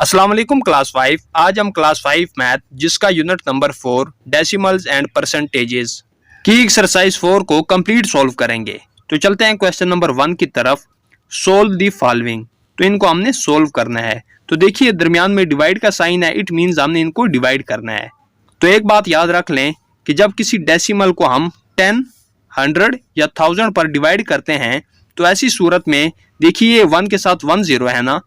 अस्सलाम वालेकुम क्लास 5। आज हम क्लास 5 मैथ जिसका unit number 4 decimals and percentages की एक्सरसाइज 4 को कंप्लीट सॉल्व करेंगे। तो चलते हैं क्वेश्चन नंबर 1 की तरफ। Solve the following. तो इनको हमने सोल्व करना है। तो देखिए दरमियान में डिवाइड का साइन है, इट मीन्स हमने इनको डिवाइड करना है। तो एक बात याद रख लें कि जब किसी डेसिमल को हम 10, 100 या 1000 पर डिवाइड करते हैं तो ऐसी सूरत में देखिए 1 के साथ 1 0 है ना,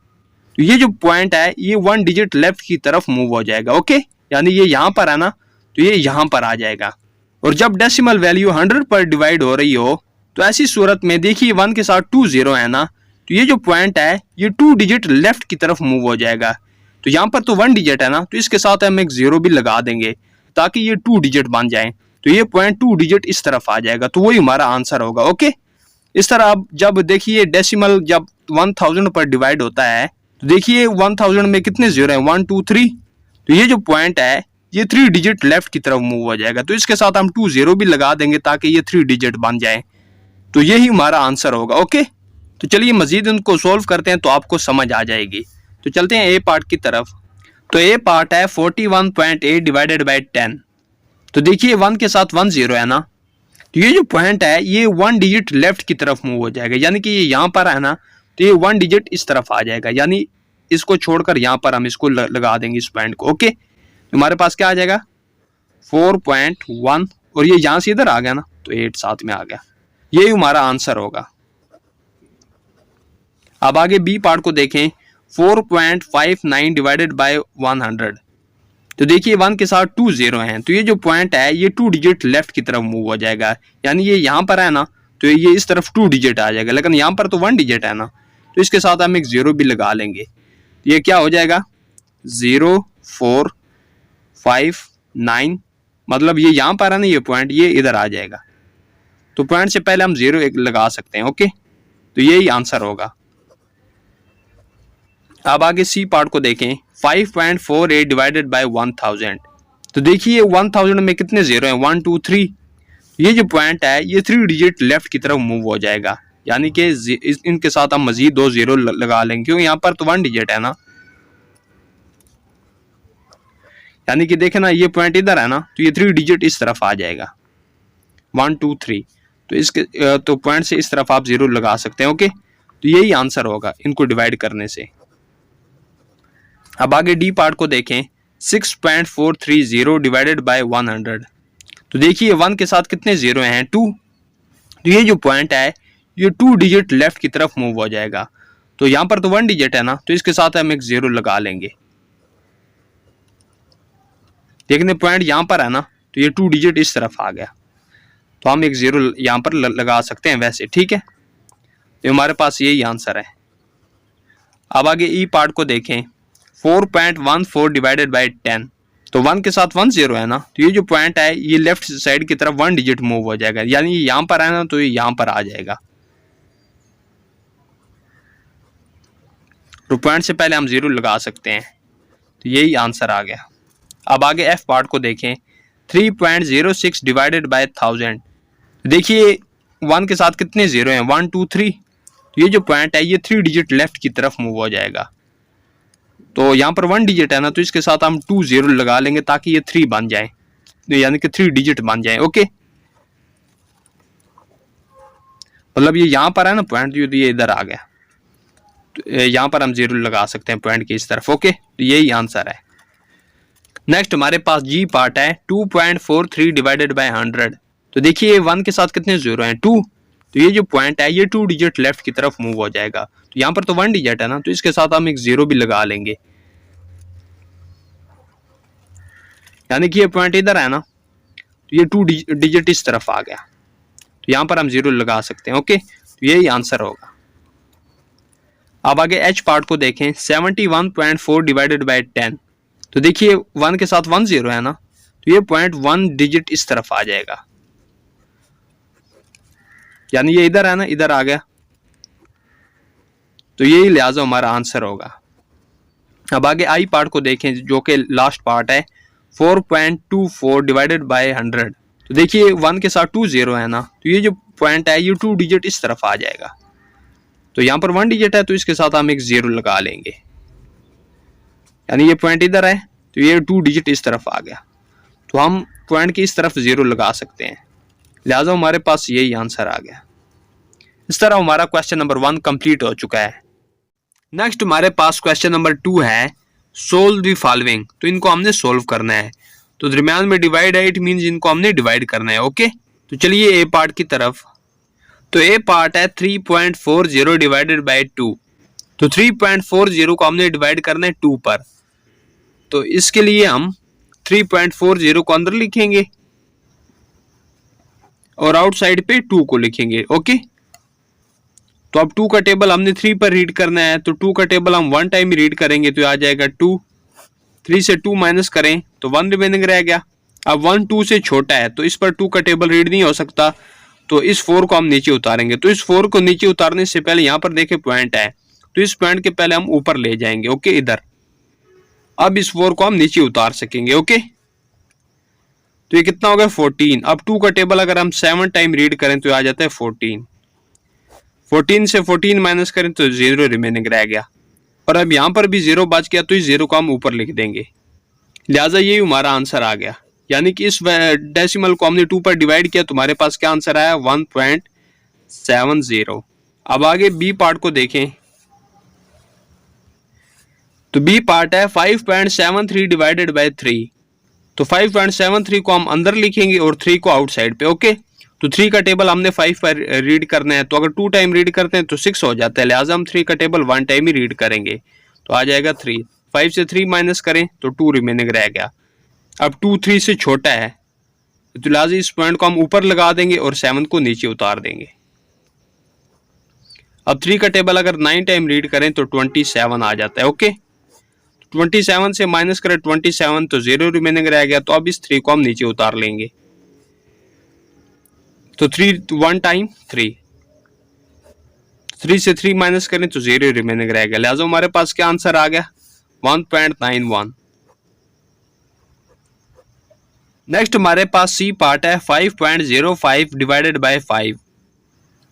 तो ये जो पॉइंट है ये 1 डिजिट लेफ्ट की तरफ मूव हो जाएगा। ओके, यानी ये यहाँ पर है ना, तो ये यहाँ पर आ जाएगा। और जब डेसिमल वैल्यू 100 पर डिवाइड हो रही हो तो ऐसी सूरत में देखिए 1 के साथ 2 0 है ना, तो ये जो पॉइंट है ये 2 डिजिट लेफ्ट की तरफ मूव हो जाएगा। तो यहाँ पर तो 1 डिजिट है ना, तो इसके साथ हम एक 0 भी लगा देंगे ताकि ये 2 डिजिट बन जाए। तो ये पॉइंट 2 डिजिट इस तरफ आ जाएगा, तो वही हमारा आंसर होगा। ओके, इस तरह अब जब देखिए डेसिमल जब 1000 पर डिवाइड होता है तो देखिए 1000 में कितने जीरो हैं, 1 2 3। तो ये जो पॉइंट है ये 3 डिजिट लेफ्ट की तरफ मूव हो जाएगा, तो इसके साथ हम 2 0 भी लगा देंगे ताकि ये 3 डिजिट बन जाए। तो यही हमारा आंसर होगा। ओके, तो चलिए मजीद उनको सोल्व करते हैं तो आपको समझ आ जाएगी। तो चलते हैं ए पार्ट की तरफ। तो ए पार्ट है 41.8 डिवाइडेड बाई 10। तो देखिए 1 के साथ 1 0 है ना, तो ये जो पॉइंट है ये 1 डिजिट लेफ्ट की तरफ मूव हो जाएगा, यानी कि ये यहाँ पर है ना, तो ये 1 डिजिट इस तरफ आ जाएगा, यानी इसको छोड़कर यहाँ पर हम इसको लगा देंगे इस पॉइंट को। ओके, तो हमारे पास क्या आ जाएगा 4.1 और ये यहाँ से इधर आ गया ना, तो 8 साथ में आ गया। यही हमारा आंसर होगा। अब आगे बी पार्ट को देखें। 4.59 डिवाइडेड बाय 100। तो देखिए 1 के साथ 2 0 हैं, तो ये जो पॉइंट है ये 2 डिजिट लेफ्ट की तरफ मूव हो जाएगा, यानी ये यहाँ पर है ना, तो ये इस तरफ 2 डिजिट आ जाएगा, लेकिन यहाँ पर तो 1 डिजिट है ना, तो इसके साथ हम एक 0 भी लगा लेंगे। ये क्या हो जाएगा 0 4 5 9, मतलब ये यहाँ पर है ना, ये पॉइंट ये इधर आ जाएगा, तो पॉइंट से पहले हम 0 एक लगा सकते हैं। ओके, तो यही आंसर होगा। अब आगे सी पार्ट को देखें। 5.48 डिवाइडेड बाय 1000। तो देखिए 1000 में कितने 0 हैं, 1 2 3। ये जो पॉइंट है ये 3 डिजिट लेफ्ट की तरफ मूव हो जाएगा, यानी कि इनके साथ हम मजीद 2 0 लगा लेंगे क्योंकि यहाँ पर तो 1 डिजिट है ना, यानी कि देखे ना ये पॉइंट इधर है ना, तो ये 3 डिजिट इस तरफ आ जाएगा 1 2 3। तो इसके तो पॉइंट से इस तरफ आप 0 लगा सकते हैं। ओके, तो यही आंसर होगा इनको डिवाइड करने से। अब आगे डी पार्ट को देखें। 6.430 डिवाइडेड बाय 100। तो देखिए 1 के साथ कितने 0 हैं, 2। तो ये जो पॉइंट है ये 2 डिजिट लेफ्ट की तरफ मूव हो जाएगा, तो यहाँ पर तो 1 डिजिट है ना, तो इसके साथ हम एक 0 लगा लेंगे। देखने पॉइंट यहाँ पर है ना, तो ये 2 डिजिट इस तरफ आ गया, तो हम एक 0 यहाँ पर लगा सकते हैं वैसे। ठीक है, तो हमारे पास यही आंसर है। अब आगे ई पार्ट को देखें। 4.14 डिवाइडेड बाई 10। तो 1 के साथ 1 0 है ना, तो ये जो पॉइंट है ये लेफ्ट साइड की तरफ 1 डिजिट मूव हो जाएगा, यानी यहाँ पर है ना, तो ये यहाँ पर आ जाएगा, तो पॉइंट से पहले हम 0 लगा सकते हैं, तो यही आंसर आ गया। अब आगे एफ पार्ट को देखें। 3.06 डिवाइडेड बाय 1000। देखिए 1 के साथ कितने 0 हैं, 1 2 3। ये जो पॉइंट है ये 3 डिजिट लेफ्ट की तरफ मूव हो जाएगा, तो यहाँ पर 1 डिजिट है ना, तो इसके साथ हम 2 0 लगा लेंगे ताकि ये 3 बन जाए, यानी कि 3 डिजिट बन जाए। ओके, मतलब ये यहाँ पर है ना पॉइंट, तो ये इधर आ गया, तो यहाँ पर हम 0 लगा सकते हैं पॉइंट की इस तरफ। ओके, तो यही आंसर है। नेक्स्ट हमारे पास जी पार्ट है। 2.43 डिवाइडेड बाय 100। तो देखिए 1 के साथ कितने 0 हैं, 2। तो ये जो पॉइंट है ये 2 डिजिट लेफ्ट की तरफ मूव हो जाएगा, तो यहाँ पर तो 1 डिजिट है ना, तो इसके साथ हम एक 0 भी लगा लेंगे, यानी कि ये पॉइंट इधर है ना, तो ये 2 डिजिट इस तरफ आ गया, तो यहाँ पर हम 0 लगा सकते हैं। ओके, तो यही आंसर होगा। अब आगे एच पार्ट को देखें। 71.4 डिवाइडेड बाय 10। तो देखिए 1 के साथ 1 0 है ना, तो ये पॉइंट 1 डिजिट इस तरफ आ जाएगा, यानी ये इधर है ना, इधर आ गया, तो यही लिहाजा हमारा आंसर होगा। अब आगे आई पार्ट को देखें जो कि लास्ट पार्ट है। 4.24 डिवाइडेड बाय 100। तो देखिए 1 के साथ 2 0 है ना, तो ये जो पॉइंट है ये 2 डिजिट इस तरफ आ जाएगा, तो यहाँ पर 1 डिजिट है, तो इसके साथ हम एक 0 लगा लेंगे। यानी ये पॉइंट इधर है तो ये 2 डिजिट इस तरफ आ गया, तो हम पॉइंट की इस तरफ 0 लगा सकते हैं, लिहाजा हमारे पास यही आंसर आ गया। इस तरह हमारा क्वेश्चन नंबर 1 कंप्लीट हो चुका है। नेक्स्ट हमारे पास क्वेश्चन नंबर 2 है, सोल्व द फॉलोइंग। तो इनको हमने सोल्व करना है, तो दरमियान में डिवाइड है, इट मींस इनको हमने डिवाइड करना है। ओके, तो चलिए ए पार्ट की तरफ। तो ए पार्ट है 3.40 डिवाइडेड बाय 2। तो 3.40 को हमने डिवाइड करना है 2 पर, तो इसके लिए हम 3.40 को अंदर लिखेंगे और आउटसाइड पे 2 को लिखेंगे। ओके, तो अब 2 का टेबल हमने 3 पर रीड करना है, तो 2 का टेबल हम 1 टाइम रीड करेंगे, तो आ जाएगा 2। 3 से 2 माइनस करें तो 1 रिमेनिंग रह गया। अब 1 2 से छोटा है तो इस पर 2 का टेबल रीड नहीं हो सकता, तो इस 4 को हम नीचे उतारेंगे। तो इस 4 को नीचे उतारने से पहले यहाँ पर देखे पॉइंट है, तो इस पॉइंट के पहले हम ऊपर ले जाएंगे। ओके, इधर अब इस 4 को हम नीचे उतार सकेंगे। ओके, तो ये कितना हो गया 14। अब 2 का टेबल अगर हम 7 टाइम रीड करें तो आ जाता है 14। 14 से 14 माइनस करें तो 0 रिमेनिंग रह गया, और अब यहाँ पर भी 0 बच गया, तो इस 0 को हम ऊपर लिख देंगे, लिहाजा ये हमारा आंसर आ गया। यानी कि इस डेसिमल को हमने 2 पर डिवाइड किया, तुम्हारे पास क्या आंसर आया 1.70। अब आगे बी पार्ट को देखें, तो बी पार्ट है 5.73 डिवाइडेड बाय 3। तो 5.73 को हम अंदर लिखेंगे और 3 को आउटसाइड पे। ओके, तो 3 का टेबल हमने 5 पर रीड करना है, तो अगर 2 टाइम रीड करते हैं तो 6 हो जाता है, लिहाजा हम 3 का टेबल 1 टाइम ही रीड करेंगे, तो आ जाएगा 3। 5 से 3 माइनस करें तो 2 रिमेनिंग रह गया। अब 2 3 से छोटा है, तो लिहाजा इस पॉइंट को हम ऊपर लगा देंगे और 7 को नीचे उतार देंगे। अब 3 का टेबल अगर 9 टाइम रीड करें तो 27 आ जाता है। ओके, 27 से माइनस करें 27 तो 0 रिमेनिंग रह गया, तो अब इस 3 को हम नीचे उतार लेंगे, तो 3 1 टाइम 3 से 3 माइनस करें तो 0 रिमेनिंग रह गया, लिहाजा हमारे पास क्या आंसर आ गया 1.91। नेक्स्ट हमारे पास सी पार्ट है 5.05 डिवाइडेड बाय 5।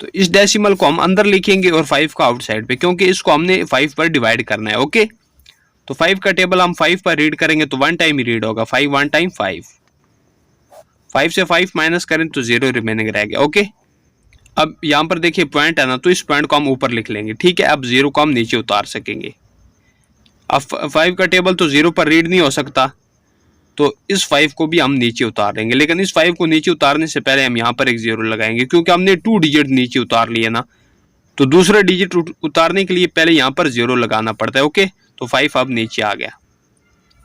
तो इस डेसिमल को हम अंदर लिखेंगे और 5 को आउटसाइड पे, क्योंकि इसको हमने 5 पर डिवाइड करना है। ओके, तो 5 का टेबल हम 5 पर रीड करेंगे तो 1 टाइम ही रीड होगा, 5 1 टाइम 5। 5 से 5 माइनस करें तो 0 रिमेनिंग रह गया। ओके, अब यहाँ पर देखिए पॉइंट है ना, तो इस पॉइंट को हम ऊपर लिख लेंगे। ठीक है, अब 0 को हम नीचे उतार सकेंगे। अब 5 का टेबल तो 0 पर रीड नहीं हो सकता, तो इस 5 को भी हम नीचे उतार देंगे, लेकिन इस 5 को नीचे उतारने से पहले हम यहाँ पर एक 0 लगाएंगे, क्योंकि हमने 2 डिजिट नीचे उतार लिए ना, तो दूसरा डिजिट उतारने के लिए पहले यहाँ पर 0 लगाना पड़ता है। ओके, तो 5 अब नीचे आ गया।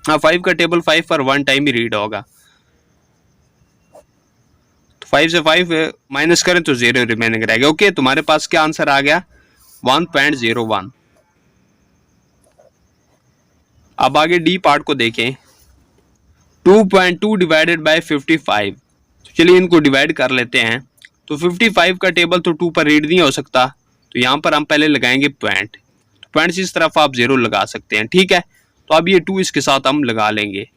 हाँ, 5 का टेबल 5 पर 1 टाइम ही रीड होगा, तो 5 से 5 माइनस करें तो 0 रिमेनिंग रह गया। ओके, तुम्हारे पास क्या आंसर आ गया 1.01। अब आगे डी पार्ट को देखें, 2.2 डिवाइडेड बाय 55। तो चलिए इनको डिवाइड कर लेते हैं। तो 55 का टेबल तो 2 पर रीड नहीं हो सकता, तो यहाँ पर हम पहले लगाएंगे पॉइंट, तो पॉइंट से इस तरफ आप 0 लगा सकते हैं। ठीक है, तो अब ये 2 इसके साथ हम लगा लेंगे,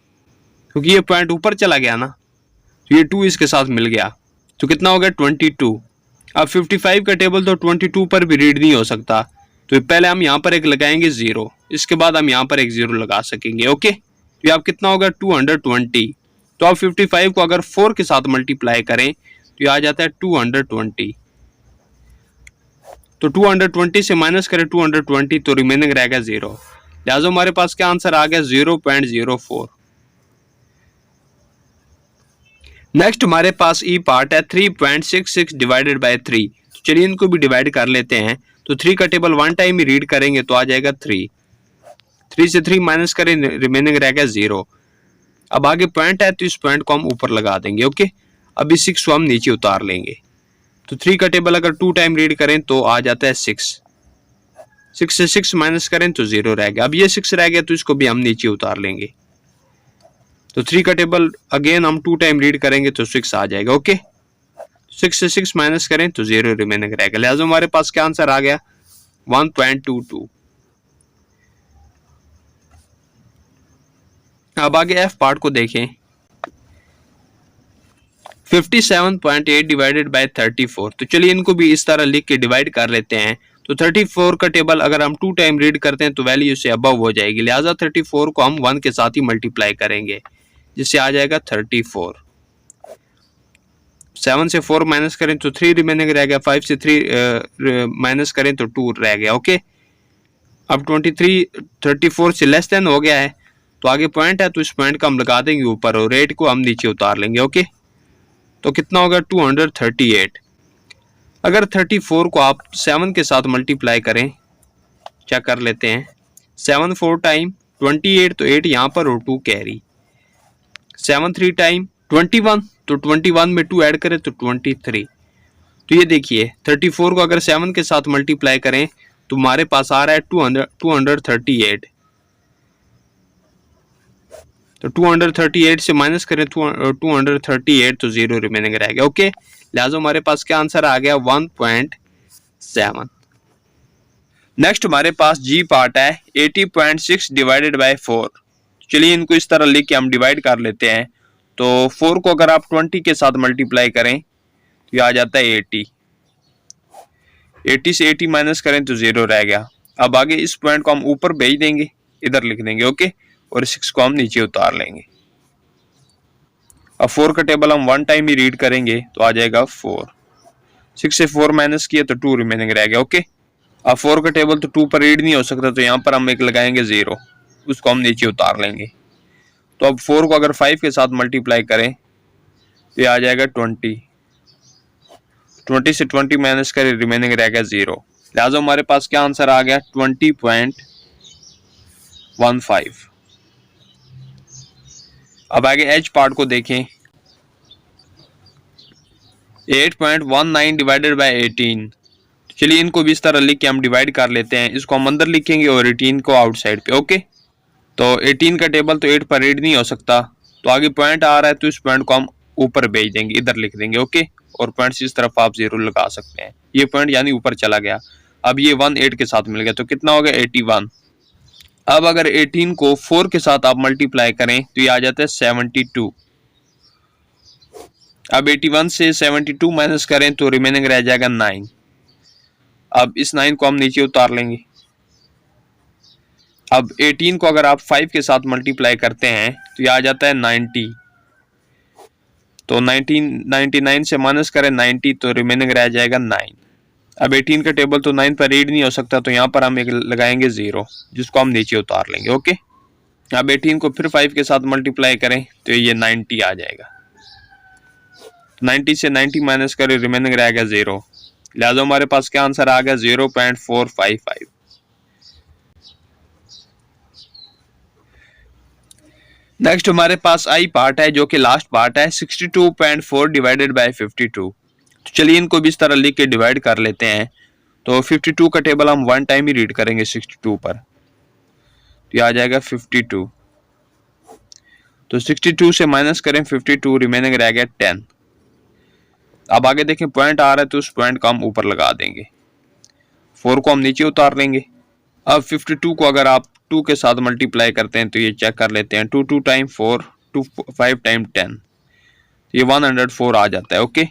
क्योंकि ये पॉइंट ऊपर चला गया ना, तो ये 2 इसके साथ मिल गया, तो कितना हो गया 22। अब 55 का टेबल तो 22 पर भी रीड नहीं हो सकता, तो पहले हम यहाँ पर एक लगाएंगे 0, इसके बाद हम यहाँ पर एक 0 लगा सकेंगे। ओके, तो ये आप कितना होगा 220। तो आप 55 को अगर 4 के साथ मल्टीप्लाई करें तो ये आ जाता है 220। तो 220 से माइनस करें 220 तो रिमेनिंग रहेगा 0, लिहाजा हमारे पास क्या आंसर आ गया 0.04। नेक्स्ट हमारे पास ई पार्ट है 3.66 डिवाइडेड बाय 3। तो चलिए इनको भी डिवाइड कर लेते हैं। तो 3 का टेबल 1 टाइम ही रीड करेंगे तो आ जाएगा 3। 3 से 3 माइनस करें रिमेनिंग रहेगा 0। अब आगे पॉइंट है तो इस पॉइंट को हम ऊपर लगा देंगे। ओके, अब इस 6 को हम नीचे उतार लेंगे। तो 3 का टेबल अगर 2 टाइम रीड करें तो आ जाता है 6। 6 से 6 माइनस करें तो 0 रह गया। अब ये 6 रह गया तो इसको भी हम नीचे उतार लेंगे। तो 3 का टेबल अगेन हम 2 टाइम रीड करेंगे तो 6 आ जाएगा। ओके, 6 से 6 माइनस करें तो 0 रिमेनिंग रहेगा, लिहाजा हमारे पास क्या आंसर आ गया 1.22। अब आगे एफ पार्ट को देखें, 57.8 डिवाइडेड बाय 34। तो चलिए इनको भी इस तरह लिख के डिवाइड कर लेते हैं। तो तो 34 का टेबल अगर हम 2 टाइम रीड करते हैं तो वैल्यू इससे अबव हो जाएगी, लिहाजा 34 को हम 1 के साथ ही मल्टीप्लाई करेंगे, जिससे आ जाएगा 34। 7 से 4 माइनस करें तो 3 रिमेनिंग रह गया, 5 से 3 माइनस करें तो 2 रह गया। ओके, अब 23 34 से लेस देन हो गया है, तो आगे पॉइंट है तो इस पॉइंट को हम लगा देंगे ऊपर और रेट को हम नीचे उतार लेंगे। ओके, तो कितना होगा 238। अगर 34 को आप 7 के साथ मल्टीप्लाई करें, चेक कर लेते हैं, 7 4 टाइम 28 तो 8 यहाँ पर और 2 कैरी, 7 3 टाइम 21 तो 21 में 2 ऐड करें तो 23। तो ये देखिए 34 को अगर 7 के साथ मल्टीप्लाई करें तो हमारे पास आ रहा है 238। तो 238 से माइनस करें 238 तो 0 रिमेनिंग रह गया। ओके, लिहाजा हमारे पास क्या आंसर आ गया 1.7। नेक्स्ट हमारे पास जी पार्ट है 80.6 डिवाइडेड बाय 4। चलिए इनको इस तरह लिख के हम डिवाइड कर लेते हैं। तो 4 को अगर आप 20 के साथ मल्टीप्लाई करें तो ये आ जाता है 80। 80 से 80 माइनस करें तो 0 रह गया। अब आगे इस पॉइंट को हम ऊपर भेज देंगे, इधर लिख देंगे। ओके, और 6 को हम नीचे उतार लेंगे। अब 4 का टेबल हम 1 टाइम ही रीड करेंगे तो आ जाएगा 4। 6 से 4 माइनस किया तो 2 रिमेनिंग रह गया। ओके, अब 4 का टेबल तो 2 पर रीड नहीं हो सकता, तो यहाँ पर हम एक लगाएंगे 0, उसको हम नीचे उतार लेंगे। तो अब 4 को अगर 5 के साथ मल्टीप्लाई करें तो ये आ जाएगा 20। 20 से 20 माइनस करें, रिमेनिंग रह गया 0। लिहाजा हमारे पास क्या आंसर आ गया 20.15। अब आगे एच पार्ट को देखें, 8.19 डिवाइडेड बाय 18। चलिए इनको भी इस तरह लिख के हम डिवाइड कर लेते हैं। इसको हम अंदर लिखेंगे और 18 को आउटसाइड पे। ओके, तो 18 का टेबल तो 8 पर रीड नहीं हो सकता, तो आगे पॉइंट आ रहा है तो इस पॉइंट को हम ऊपर भेज देंगे, इधर लिख देंगे। ओके, और पॉइंट इस तरफ आप 0 लगा सकते हैं। ये पॉइंट यानी ऊपर चला गया। अब ये 1 8 के साथ मिल गया, तो कितना हो गया 81। अब अगर 18 को 4 के साथ आप मल्टीप्लाई करें तो ये आ जाता है 72। अब 81 से 72 माइनस करें तो रिमेनिंग रह जाएगा 9। अब इस 9 को हम नीचे उतार लेंगे। अब 18 को अगर आप 5 के साथ मल्टीप्लाई करते हैं तो ये आ जाता है 90। तो 99 से माइनस करें 90 तो रिमेनिंग रह जाएगा 9। अब 18 का टेबल तो 9 पर रीड नहीं हो सकता, तो यहाँ पर हम एक लगाएंगे 0, जिसको हम नीचे उतार लेंगे। ओके, अब 18 को फिर 5 के साथ मल्टीप्लाई करें तो ये 90 आ जाएगा। 90 से 90 माइनस करें, रिमेनिंग रह गया 0। लिहाजा हमारे पास क्या आंसर आ गया 0.455। नेक्स्ट हमारे पास आई पार्ट है जो कि लास्ट पार्ट है 62.4 डिवाइडेड बाय 52। तो चलिए इनको भी इस तरह लिख के डिवाइड कर लेते हैं। तो 52 का टेबल हम 1 टाइम ही रीड करेंगे 62 पर, तो ये आ जाएगा 52। तो 62 से माइनस करें 52, रिमेनिंग रह गया 10। अब आगे देखें पॉइंट आ रहा है तो उस पॉइंट को हम ऊपर लगा देंगे, 4 को हम नीचे उतार लेंगे। अब 52 को अगर आप 2 के साथ मल्टीप्लाई करते हैं तो ये चेक कर लेते हैं, 2 2 टाइम 4, 2 5 टाइम 10, ये 104 आ जाता है। ओके,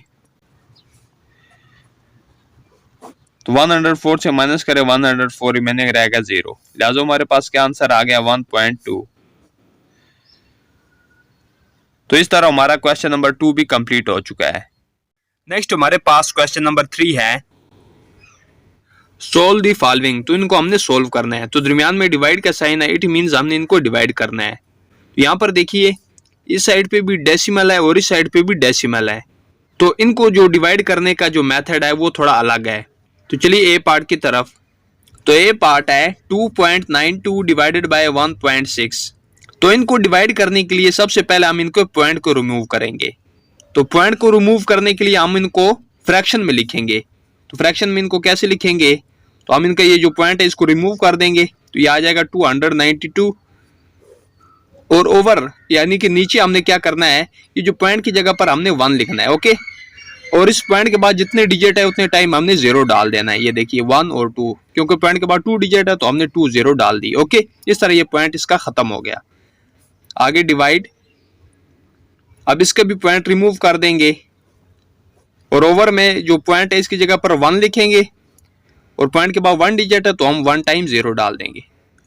तो 104 से माइनस करें 104, रिमेनिंग रहेगा 0। लिहाजा हमारे पास क्या आंसर आ गया 1.2। तो इस तरह हमारा क्वेश्चन नंबर 2 भी कंप्लीट हो चुका है। नेक्स्ट हमारे पास क्वेश्चन नंबर 3 है, सोल्व दी फॉलोइंग। तो इनको हमने सोल्व करना है। तो दरमियान में डिवाइड का साइन है, इट मींस हमने इनको डिवाइड करना है। तो यहाँ पर देखिए इस साइड पे भी डेसिमल है और इस साइड पे भी डेसिमल है, तो इनको जो डिवाइड करने का जो मेथड है वो थोड़ा अलग है। तो चलिए ए पार्ट की तरफ। तो ए पार्ट है 2.92 डिवाइडेड बाय 1.6। तो इनको डिवाइड करने के लिए सबसे पहले हम इनको पॉइंट को रिमूव करेंगे। तो पॉइंट को रिमूव करने के लिए हम इनको फ्रैक्शन में लिखेंगे। तो फ्रैक्शन में इनको कैसे लिखेंगे, तो हम इनका ये जो पॉइंट है इसको रिमूव कर देंगे, तो ये आ जाएगा 292 और ओवर यानी कि नीचे हमने क्या करना है, ये जो पॉइंट की जगह पर हमने 1 लिखना है। ओके, और इस पॉइंट के बाद जितने डिजिट है उतने टाइम हमने 0 डाल देना है। ये देखिए 1 और 2, क्योंकि पॉइंट के बाद 2 डिजिट है तो हमने 2 0 डाल दी। ओके, इस तरह ये पॉइंट इसका खत्म हो गया। आगे डिवाइड, अब इसका भी पॉइंट रिमूव कर देंगे और ओवर में जो पॉइंट है इसकी जगह पर 1 लिखेंगे और पॉइंट के बाद 1 डिजिट है तो हम 1 टाइम 0 डाल देंगे।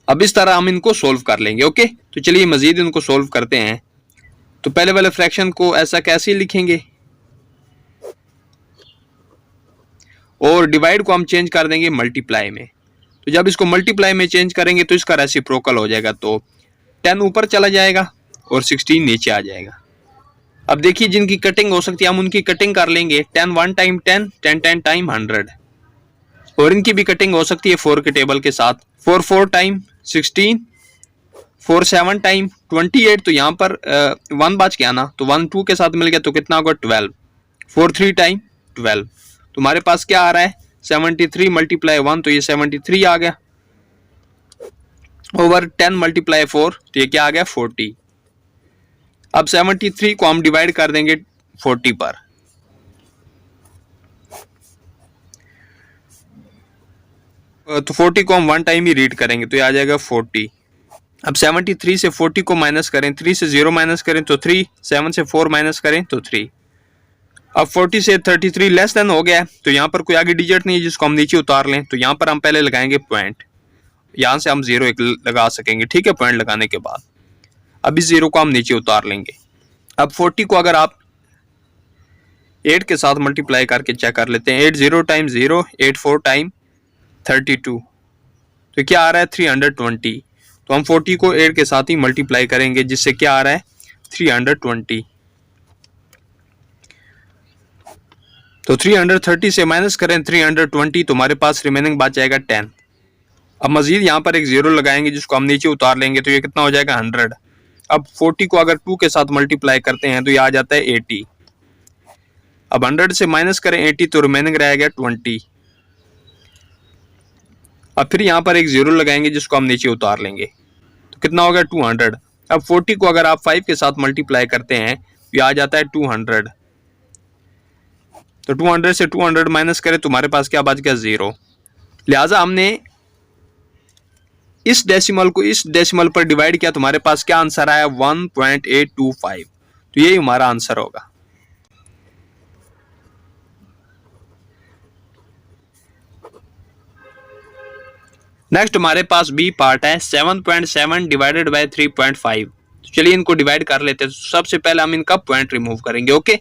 अब इस तरह हम इनको सोल्व कर लेंगे। ओके, तो चलिए मजीद इनको सोल्व करते हैं। तो पहले वाले फ्रैक्शन को ऐसा कैसे लिखेंगे और डिवाइड को हम चेंज कर देंगे मल्टीप्लाई में। तो जब इसको मल्टीप्लाई में चेंज करेंगे तो इसका रेसिप्रोकल हो जाएगा, तो 10 ऊपर चला जाएगा और 16 नीचे आ जाएगा। अब देखिए जिनकी कटिंग हो सकती है हम उनकी कटिंग कर लेंगे। 10 1 टाइम 10, 10 10 टाइम 100। और इनकी भी कटिंग हो सकती है 4 के टेबल के साथ। 4 4 टाइम 16, 4 7 टाइम 28। तो यहाँ पर 1 बच गया ना, तो 1 2 के साथ मिल गया तो कितना होगा 12। 4 3 टाइम 12। तुम्हारे पास क्या आ रहा है 73 मल्टीप्लाई 1, तो ये 73 आ गया। ओवर 10 मल्टीप्लाई 4, तो ये क्या आ गया 40। अब 73 को हम डिवाइड कर देंगे 40 पर। तो 40 को हम 1 टाइम ही रीड करेंगे तो ये आ जाएगा 40। अब 73 से 40 को माइनस करें, 3 से 0 माइनस करें तो 3, 7 से 4 माइनस करें तो 3। अब 40 से 33 लेस देन हो गया है, तो यहाँ पर कोई आगे डिजिट नहीं है जिसको हम नीचे उतार लें। तो यहाँ पर हम पहले लगाएंगे पॉइंट, यहाँ से हम 0 एक लगा सकेंगे। ठीक है, पॉइंट लगाने के बाद अब इस 0 को हम नीचे उतार लेंगे। अब 40 को अगर आप 8 के साथ मल्टीप्लाई करके चेक कर लेते हैं, 8 0 टाइम 0, 8 4 टाइम 32, तो क्या आ रहा है 320। तो हम 40 को 8 के साथ ही मल्टीप्लाई करेंगे जिससे क्या आ रहा है 320। तो 330 से माइनस करें 320, तो हमारे पास रिमेनिंग बच जाएगा 10। अब मजीद यहाँ पर एक 0 लगाएंगे जिसको हम नीचे उतार लेंगे, तो ये कितना हो जाएगा 100। अब 40 को अगर 2 के साथ मल्टीप्लाई करते हैं तो ये आ जाता है 80। अब 100 से माइनस करें 80, तो रिमेनिंग रह गया 20। अब फिर यहाँ पर एक 0 लगाएंगे जिसको हम नीचे उतार लेंगे, तो कितना होगा 200। अब 40 को अगर आप 5 के साथ मल्टीप्लाई करते हैं तो ये आ जाता है 200। तो 200 से 200 माइनस करें तो हमारे पास क्या बच गया 0। लिहाजा हमने इस डेसिमल को इस डेसिमल पर डिवाइड किया तो हमारे पास क्या आंसर आया 1.825। तो यही हमारा आंसर होगा। नेक्स्ट हमारे पास बी पार्ट है 7.7 डिवाइडेड बाय 3.5। तो चलिए इनको डिवाइड कर लेते हैं। सबसे पहले हम इनका पॉइंट रिमूव करेंगे। ओके,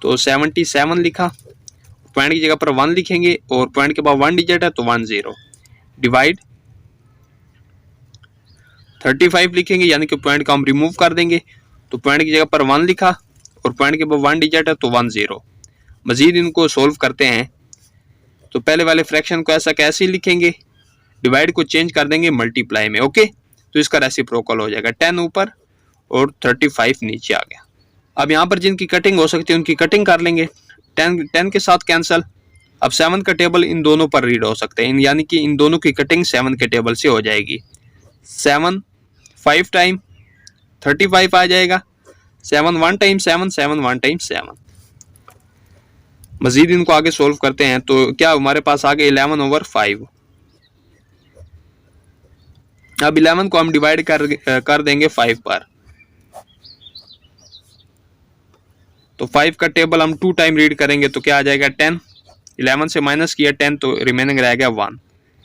तो 77 लिखा, पॉइंट की जगह पर 1 लिखेंगे और पॉइंट के बाद 1 डिजिट है तो 10 डिवाइड 35 लिखेंगे, यानी कि पॉइंट को हम रिमूव कर देंगे। तो पॉइंट की जगह पर 1 लिखा और पॉइंट के बाद 1 डिजिट है तो 10। मजीद इनको सोल्व करते हैं। तो पहले वाले फ्रैक्शन को ऐसा कैसे लिखेंगे, डिवाइड को चेंज कर देंगे मल्टीप्लाई में। ओके, तो इसका रेसिप्रोकल हो जाएगा 10 ऊपर और 35 नीचे आ गया। अब यहाँ पर जिनकी कटिंग हो सकती है उनकी कटिंग कर लेंगे। 10 के साथ कैंसिल। अब 7 का टेबल इन दोनों पर रीड हो सकते हैं, यानी कि इन दोनों की कटिंग 7 के टेबल से हो जाएगी। 7 5 टाइम 35 आ जाएगा। 7 1 टाइम 7, 7 1 टाइम 7। मजीद इनको आगे सोल्व करते हैं तो क्या हमारे पास आगे 11/5। अब 11 को हम डिवाइड कर देंगे 5 पर। तो 5 का टेबल हम 2 टाइम रीड करेंगे तो क्या आ जाएगा 10। 11 से माइनस किया 10, तो रिमेनिंग रह गया 1।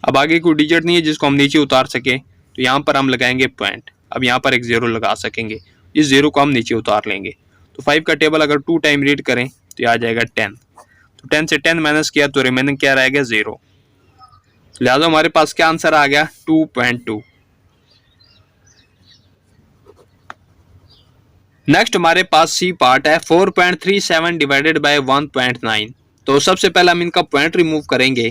अब आगे कोई डिजिट नहीं है जिसको हम नीचे उतार सके, तो यहाँ पर हम लगाएंगे पॉइंट। अब यहाँ पर एक 0 लगा सकेंगे, इस 0 को हम नीचे उतार लेंगे। तो 5 का टेबल अगर 2 टाइम रीड करें तो ये आ जाएगा 10। तो 10 से 10 माइनस किया तो रिमेनिंग क्या रह गया 0। लिहाजा हमारे पास क्या आंसर आ गया 2.2। नेक्स्ट हमारे पास सी पार्ट है 4.37 डिवाइडेड बाय 1.9। तो सबसे पहले हम इनका पॉइंट रिमूव करेंगे,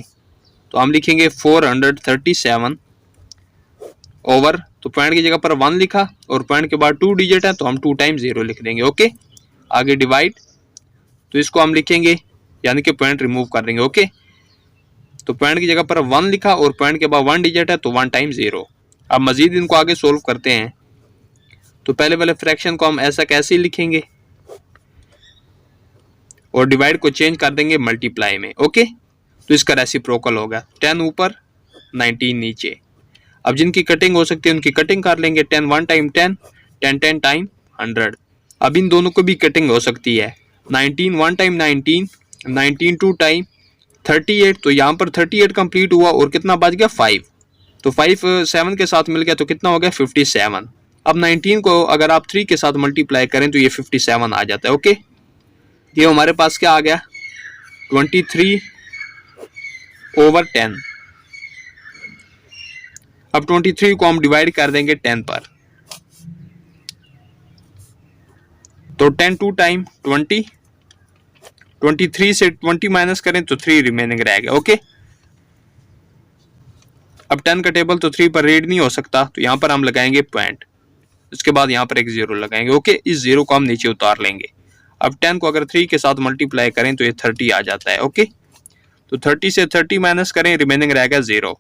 तो हम लिखेंगे 437 ओवर, तो पॉइंट की जगह पर 1 लिखा और पॉइंट के बाद 2 डिजिट है तो हम 2 टाइम 0 लिख देंगे। ओके, आगे डिवाइड, तो इसको हम लिखेंगे यानी कि पॉइंट रिमूव कर देंगे। ओके, तो पॉइंट की जगह पर 1 लिखा और पॉइंट के बाद 1 डिजिट है तो 1 टाइम 0। अब मजीद इनको आगे सोल्व करते हैं। तो पहले वाले फ्रैक्शन को हम ऐसा कैसे लिखेंगे और डिवाइड को चेंज कर देंगे मल्टीप्लाई में। ओके, तो इसका रेसिप्रोकल होगा 10 ऊपर 19 नीचे। अब जिनकी कटिंग हो सकती है उनकी कटिंग कर लेंगे। 10 1 टाइम 10, 10 10 टाइम 100। अब इन दोनों को भी कटिंग हो सकती है। 19 1 टाइम 19, 19 2 टाइम 38, तो यहाँ पर 38 कंप्लीट हुआ और कितना बच गया 5, तो 5 7 के साथ मिल गया तो कितना हो गया 57। अब 19 को अगर आप 3 के साथ मल्टीप्लाई करें तो ये 57 आ जाता है। ओके, ये हमारे पास क्या आ गया 23/10। अब 23 को हम डिवाइड कर देंगे 10 पर, तो 10 2 टाइम 20, 23 से 20 माइनस करें तो 3 रिमेनिंग रह गया। ओके, अब 10 का टेबल तो 3 पर रीड नहीं हो सकता, तो यहाँ पर हम लगाएंगे पॉइंट, उसके बाद यहाँ पर एक जीरो लगाएंगे। ओके, इस जीरो को हम नीचे उतार लेंगे। अब 10 को अगर 3 के साथ मल्टीप्लाई करें तो ये 30 आ जाता है। ओके, तो 30 से 30 माइनस करें, रिमेनिंग रह गया 0।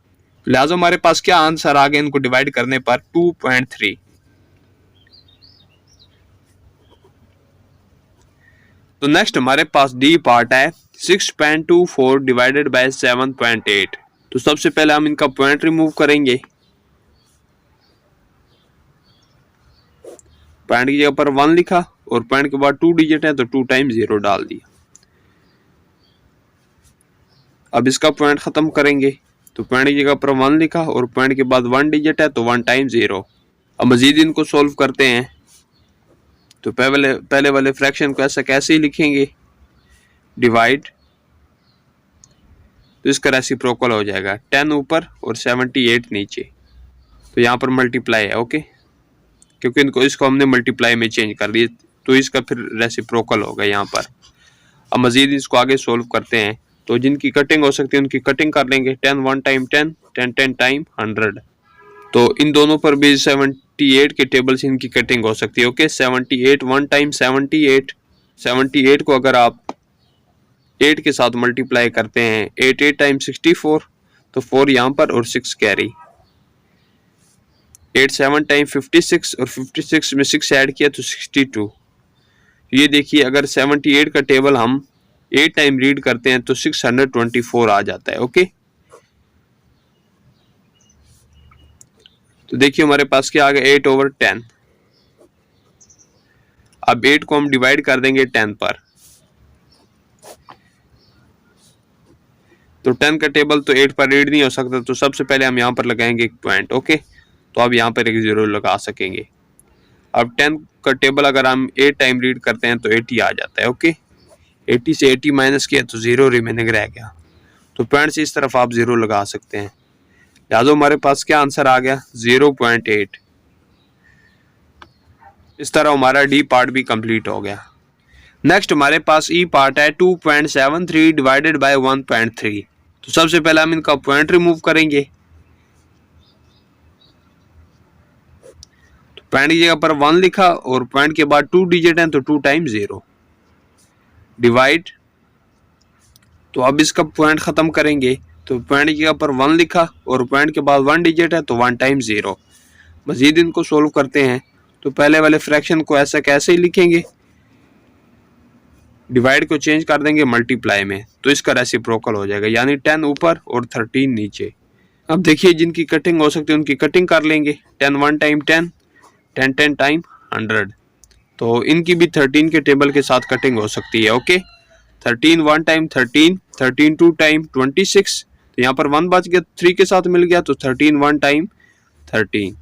लिहाजा हमारे पास क्या आंसर आ गया इनको डिवाइड करने पर 2.3। तो नेक्स्ट हमारे पास डी पार्ट है 6.24 डिवाइडेड बाय 7.8। तो सबसे पहले हम इनका पॉइंट रिमूव करेंगे। पॉइंट की जगह पर 1 लिखा और पॉइंट के बाद 2 डिजिट है तो 2 टाइम 0 डाल दिया। अब इसका पॉइंट खत्म करेंगे, तो पॉइंट की जगह पर 1 लिखा और पॉइंट के बाद 1 डिजिट है तो 1 टाइम 0। अब मजीद इनको सोल्व करते हैं, तो पहले वाले फ्रैक्शन को ऐसा कैसे ही लिखेंगे, डिवाइड, तो इसका रेसिप्रोकल हो जाएगा 10 ऊपर और 78 नीचे, तो यहाँ पर मल्टीप्लाई है। ओके, क्योंकि इसको हमने मल्टीप्लाई में चेंज कर दिया तो इसका फिर रेसिप्रोकल होगा यहाँ पर। अब मजीद इसको आगे सोल्व करते हैं, तो जिनकी कटिंग हो सकती है उनकी कटिंग कर लेंगे। 10 1 टाइम 10, 10 10 टाइम 100, तो इन दोनों पर भी 78 के टेबल से इनकी कटिंग हो सकती है। ओके, 78 1 टाइम 78, 78 को अगर आप 8 के साथ मल्टीप्लाई करते हैं, 8 8 टाइम 64, तो 4 यहाँ पर और 6 कैरी, 8 7 टाइम 56 और 56 में 6 ऐड किया तो 62। ये देखिए अगर 78 का टेबल हम 8 टाइम रीड करते हैं तो 624 आ जाता है। ओके, तो देखिए हमारे पास क्या आ गया 8/10। अब 8 को हम डिवाइड कर देंगे 10 पर, तो 10 का टेबल तो 8 पर रीड नहीं हो सकता, तो सबसे पहले हम यहाँ पर लगाएंगे एक पॉइंट। ओके, तो अब यहाँ पर एक जीरो लगा सकेंगे। अब 10 का टेबल अगर हम 8 टाइम रीड करते हैं तो 80 आ जाता है। ओके, 80 से 80 माइनस किया तो 0 रिमेनिंग रह गया, तो पॉइंट से इस तरफ आप 0 लगा सकते हैं। लिहाजा हमारे पास क्या आंसर आ गया 0.8। इस तरह हमारा डी पार्ट भी कंप्लीट हो गया। नेक्स्ट हमारे पास ई पार्ट है 2.73 डिवाइडेड बाय 1.3। तो सबसे पहले हम इनका पॉइंट रिमूव करेंगे, तो पॉइंट की जगह पर 1 लिखा और पॉइंट के बाद 2 डिजिट है तो 2 टाइम 0, डिवाइड, तो अब इसका पॉइंट खत्म करेंगे, तो पॉइंट की जगह पर 1 लिखा और पॉइंट के बाद 1 डिजिट है तो 1 टाइम 0। मजीद इनको सोल्व करते हैं, तो पहले वाले फ्रैक्शन को ऐसा कैसे ही लिखेंगे, डिवाइड को चेंज कर देंगे मल्टीप्लाई में, तो इसका रेसिप्रोकल हो जाएगा, यानी 10 ऊपर और 13 नीचे। अब देखिए जिनकी कटिंग हो सकती है उनकी कटिंग कर लेंगे। 10 1 टाइम 10, 10 10 टाइम 100, तो इनकी भी 13 के टेबल के साथ कटिंग हो सकती है। ओके, 13 1 टाइम 13, 13 2 टाइम 26, तो यहाँ पर 1 बच गया, 3 के साथ मिल गया तो 13 1 टाइम 13,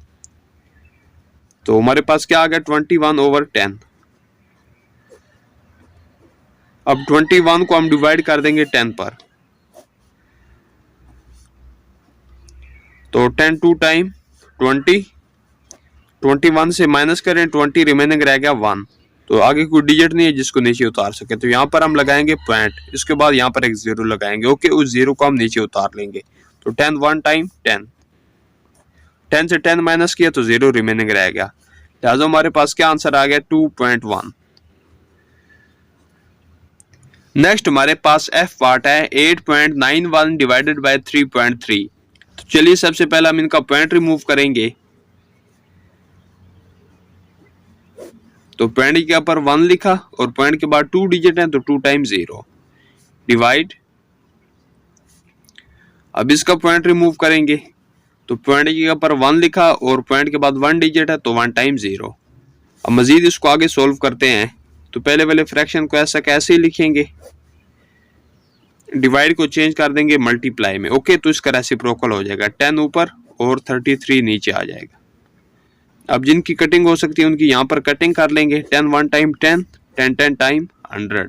तो हमारे पास क्या आ गया 21/10। अब 21 को हम डिवाइड कर देंगे 10 पर, तो 10 2 टाइम 20, 21 से माइनस करें 20 रिमेनिंग रह गया 1, तो आगे कोई डिजिट नहीं है जिसको नीचे उतार सके, तो यहाँ पर हम लगाएंगे पॉइंट, इसके बाद यहाँ पर एक 0 लगाएंगे। ओके, उस 0 को हम नीचे उतार लेंगे, तो 10 1 टाइम 10, 10 से 10 माइनस किया तो 0 रिमेनिंग रह गया। लिहाजा हमारे पास क्या आंसर आ गया 2.1। नेक्स्ट हमारे पास एफ पार्ट है 8.91 डिवाइडेड बाय 3.3। तो चलिए सबसे पहले हम इनका पॉइंट रिमूव करेंगे, तो पॉइंट के ऊपर 1 लिखा और पॉइंट के बाद 2 डिजिट है तो 2 टाइम 0, डिवाइड, अब इसका पॉइंट रिमूव करेंगे, तो पॉइंट के ऊपर 1 लिखा और पॉइंट के बाद 1 डिजिट है तो 1 टाइम 0। अब मजीद इसको आगे सोल्व करते हैं, तो पहले वाले फ्रैक्शन को ऐसा कैसे लिखेंगे, डिवाइड को चेंज कर देंगे मल्टीप्लाई में। ओके, तो इसका रेसिप्रोकल हो जाएगा 10 ऊपर और 33 नीचे आ जाएगा। अब जिनकी कटिंग हो सकती है उनकी यहाँ पर कटिंग कर लेंगे। 10 1 टाइम 10, 10 10 टाइम 100।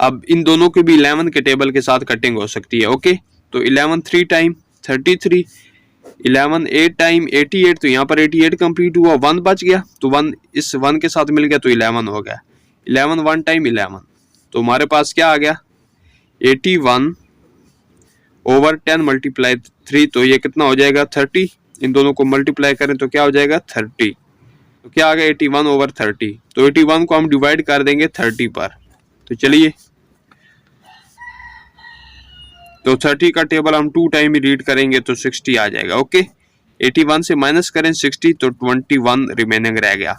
अब इन दोनों की भी 11 के टेबल के साथ कटिंग हो सकती है। ओके, तो 11 3 टाइम 33, 11 8 टाइम 88, तो यहाँ पर 88 कंप्लीट हुआ, 1 बच गया, तो 1 इस 1 के साथ मिल गया तो 11 हो गया। 11 1 टाइम 11, तो हमारे पास क्या आ गया 81 ओवर 10 मल्टीप्लाई 3, तो ये कितना हो जाएगा 30। इन दोनों को मल्टीप्लाई करें तो क्या हो जाएगा 30, तो क्या आ गया 81 ओवर 30। तो 81 को हम डिवाइड कर देंगे 30 पर। तो चलिए, तो 30 का टेबल हम 2 टाइम ही रीड करेंगे तो 60 आ जाएगा। ओके, 81 से माइनस करें 60 तो 21 रिमेनिंग रह गया।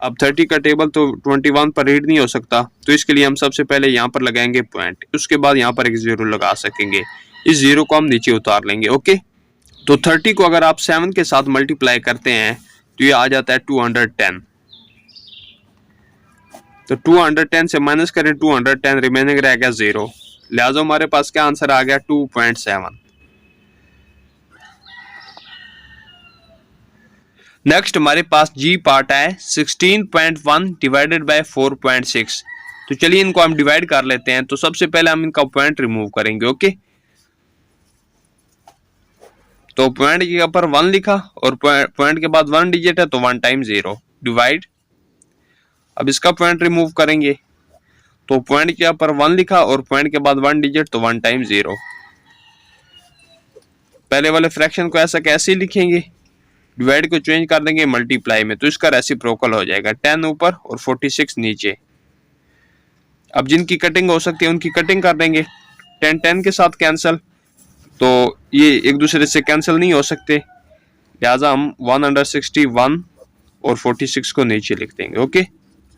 अब 30 का टेबल तो 21 पर रीड नहीं हो सकता, तो इसके लिए हम सबसे पहले यहाँ पर लगाएंगे पॉइंट, उसके बाद यहाँ पर एक जीरो लगा सकेंगे। इस जीरो को हम नीचे उतार लेंगे। ओके, तो 30 को अगर आप 7 के साथ मल्टीप्लाई करते हैं तो ये आ जाता है 210। तो 210 से माइनस करें 210, रिमेनिंग रह गया 0, लिहाजा हमारे पास क्या आंसर आ गया 2.7। नेक्स्ट हमारे पास जी पार्ट है 16.1 डिवाइडेड बाय 4.6। तो चलिए इनको हम डिवाइड कर लेते हैं। तो सबसे पहले हम इनका पॉइंट रिमूव करेंगे। ओके, तो पॉइंट के ऊपर 1 लिखा और पॉइंट के बाद 1 डिजिट है तो 1 टाइम 0 डिवाइड। अब इसका पॉइंट रिमूव करेंगे तो पॉइंट के ऊपर 1 लिखा और पॉइंट के बाद 1 डिजिट तो 1 टाइम 0। पहले वाले फ्रैक्शन को ऐसा कैसे लिखेंगे, डिवाइड को चेंज कर देंगे मल्टीप्लाई में, तो इसका रेसिप्रोकल हो जाएगा 10 ऊपर और 46 नीचे। अब जिनकी कटिंग हो सकती है उनकी कटिंग कर देंगे। 10 10 के साथ कैंसिल, तो ये एक दूसरे से कैंसिल नहीं हो सकते, लिहाजा हम 161 और 46 को नीचे लिख देंगे। ओके,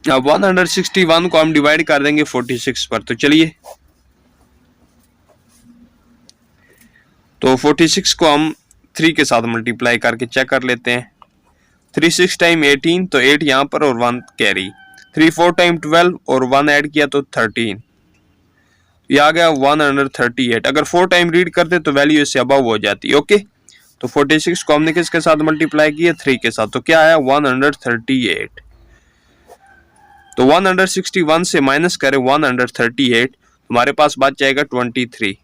अब 161 को हम डिवाइड कर देंगे 46 पर। तो चलिए, तो 46 को हम 3 के साथ मल्टीप्लाई करके चेक कर लेते हैं। 3 6 टाइम 18, तो 8 यहाँ पर और 1 कैरी। 3 4 टाइम 12 और 1 ऐड किया तो 13, ये आ गया 138। अगर 4 टाइम रीड करते तो वैल्यू इससे अबव हो जाती। ओके, तो 46 को हमने किसके साथ मल्टीप्लाई किया 3 के साथ, तो क्या आया 138। तो 161 से माइनस करें 138, हमारे पास बच जाएगा 23।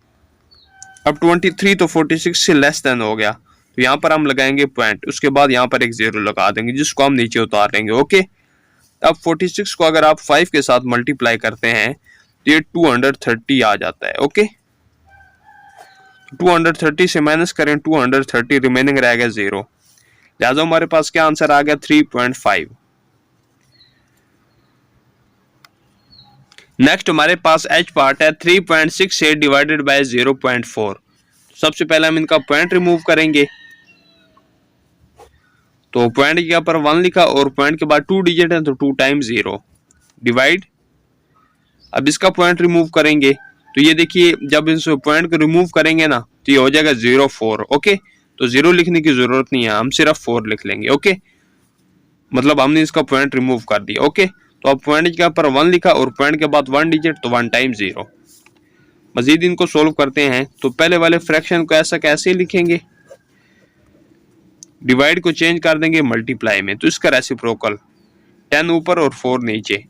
अब 23 तो 46 से लेस देन हो गया, तो यहाँ पर हम लगाएंगे पॉइंट, उसके बाद यहाँ पर एक जीरो लगा देंगे जिसको हम नीचे उतार लेंगे। ओके, अब 46 को अगर आप 5 के साथ मल्टीप्लाई करते हैं तो ये 230 आ जाता है। ओके, 230 से माइनस करें 230, रिमेनिंग रह गया 0, लिहाजा हमारे पास क्या आंसर आ गया 3.5। नेक्स्ट हमारे पास एच पार्ट है 3.68 डिवाइडेड बाय 0.4। सबसे पहले हम इनका पॉइंट रिमूव करेंगे। तो पॉइंट के ऊपर 1 लिखा और पॉइंट के बाद 2 डिजिट है तो 2 टाइम 0 डिवाइड। अब इसका पॉइंट रिमूव करेंगे तो ये देखिए, जब इस पॉइंट को रिमूव करेंगे ना तो ये हो जाएगा 0.4। ओके, तो 0 लिखने की जरूरत नहीं है, हम सिर्फ 4 लिख लेंगे। ओके, मतलब हमने इसका पॉइंट रिमूव कर दिया। ओके, तो अब पॉइंट के ऊपर 1 लिखा और पॉइंट के बाद 1 डिजिट तो 1 टाइम 0। मजीद इनको सोल्व करते हैं तो पहले वाले फ्रैक्शन को ऐसा कैसे लिखेंगे, डिवाइड को चेंज कर देंगे मल्टीप्लाई में, तो इसका रेसिप्रोकल 10 ऊपर और 4 नीचे।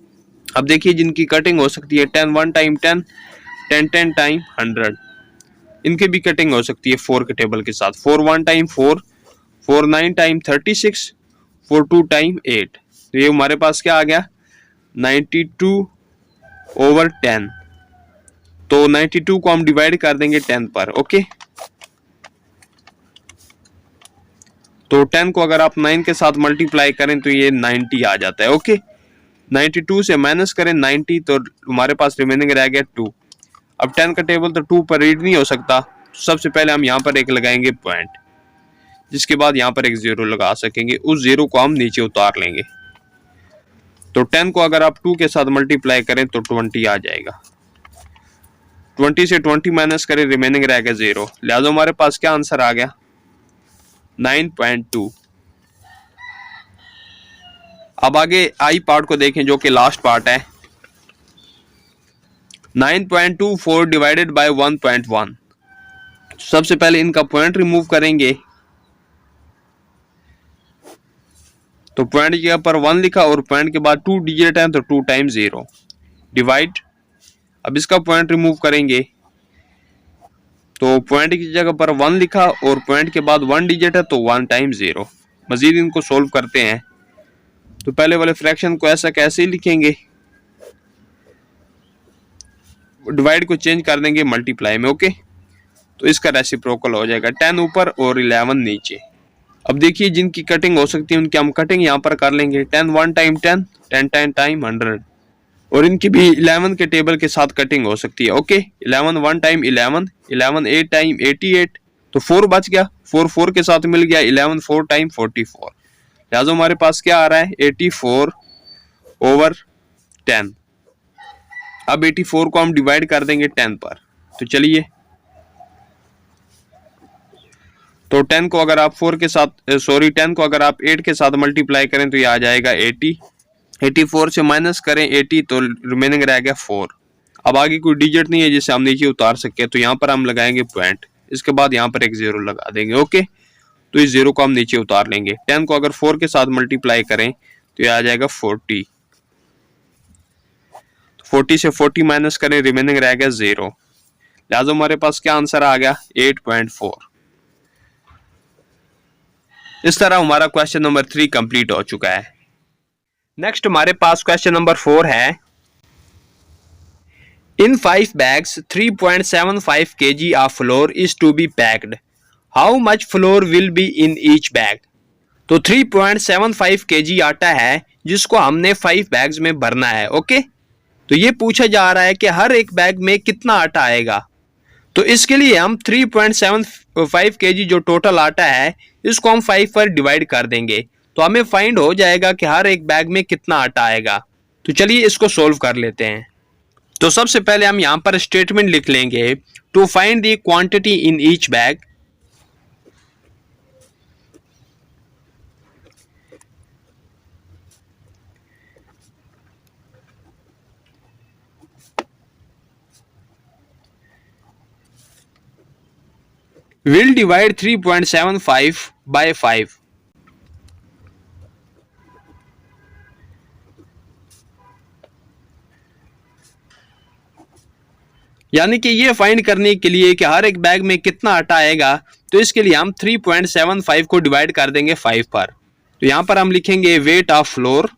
अब देखिए जिनकी कटिंग हो सकती है 10 1 टाइम 10, 10 10 टाइम 100, इनके भी कटिंग हो सकती है 4 के टेबल के साथ। 4 1 टाइम 4, 4 9 टाइम 36, 4 2 टाइम 8, तो ये हमारे पास क्या आ गया 92 ओवर 10। तो 92 को हम डिवाइड कर देंगे 10 पर। ओके, तो 10 को अगर आप 9 के साथ मल्टीप्लाई करें तो ये 90 आ जाता है। ओके, 92 से माइनस करें 90 तो हमारे पास रिमेनिंग रह गया 2। अब 10 का टेबल तो 2 पर रीड नहीं हो सकता, तो सबसे पहले हम यहाँ पर एक लगाएंगे पॉइंट, जिसके बाद यहाँ पर एक जीरो लगा सकेंगे, उस जीरो को हम नीचे उतार लेंगे। तो 10 को अगर आप 2 के साथ मल्टीप्लाई करें तो 20 आ जाएगा। 20 से 20 माइनस करें, रिमेनिंग रह गया 0, लिहाजा हमारे पास क्या आंसर आ गया 9.2। अब आगे आई पार्ट को देखें जो कि लास्ट पार्ट है 9.24 डिवाइडेड बाय 1.1। सबसे पहले इनका पॉइंट रिमूव करेंगे, तो पॉइंट की जगह पर 1 लिखा और पॉइंट के बाद 2 डिजिट है तो 2 टाइम्स 0 डिवाइड। अब इसका पॉइंट रिमूव करेंगे, तो पॉइंट की जगह पर 1 लिखा और पॉइंट के बाद 1 डिजिट है तो 1 टाइम्स 0। मजीद इनको सोल्व करते हैं, तो पहले वाले फ्रैक्शन को ऐसा कैसे लिखेंगे, डिवाइड को चेंज कर देंगे मल्टीप्लाई में। ओके, तो इसका रेसिप्रोकल हो जाएगा 10 ऊपर और 11 नीचे। अब देखिए जिनकी कटिंग हो सकती है उनकी हम कटिंग यहाँ पर कर लेंगे। 10 1 टाइम 10, 10 टाइम 100, और इनकी भी 11 के टेबल के साथ कटिंग हो सकती है। ओके, 11 1 टाइम 11, 11 8 टाइम 88, तो 4 बच गया, 4 4 के साथ मिल गया, 11 4 टाइम 44। लिहाजा हमारे पास क्या आ रहा है 84 ओवर 10। अब 84 को हम डिवाइड कर देंगे 10 पर, तो चलिए, तो 10 को अगर आप 4 के साथ 10 को अगर आप 8 के साथ मल्टीप्लाई करें तो ये आ जाएगा 80। 84 से माइनस करें 80 तो रिमेनिंग रह गया 4। अब आगे कोई डिजिट नहीं है जिसे हम नीचे उतार सके, तो यहाँ पर हम लगाएंगे पॉइंट, इसके बाद यहाँ पर एक 0 लगा देंगे। ओके, तो इस 0 को हम नीचे उतार लेंगे। 10 को अगर 4 के साथ मल्टीप्लाई करें तो ये आ जाएगा 40। 40 से 40 माइनस करें, रिमेनिंग रह गया 0। लिहाजा हमारे पास क्या आंसर आ गया 8.4। इस तरह हमारा क्वेश्चन नंबर 3 कंप्लीट हो चुका है। नेक्स्ट हमारे पास क्वेश्चन नंबर 4 है। इन 5 bags 3.75 kg of flour is to be packed. How much flour will be in each bag? तो 3.75 kg आटा है जिसको हमने 5 बैग्स में भरना है। ओके, तो ये पूछा जा रहा है कि हर एक बैग में कितना आटा आएगा। तो इसके लिए हम 3.75 kg जो टोटल आटा है इसको हम 5 पर डिवाइड कर देंगे, तो हमें फाइंड हो जाएगा कि हर एक बैग में कितना आटा आएगा। तो चलिए इसको सोल्व कर लेते हैं। तो सबसे पहले हम यहाँ पर स्टेटमेंट लिख लेंगे, to find the quantity in each bag. We'll divide 3.75 by 5. यानी कि ये फाइंड करने के लिए कि हर एक बैग में कितना आटा आएगा, तो इसके लिए हम 3.75 को डिवाइड कर देंगे 5 पर। तो यहां पर हम लिखेंगे वेट ऑफ फ्लोर,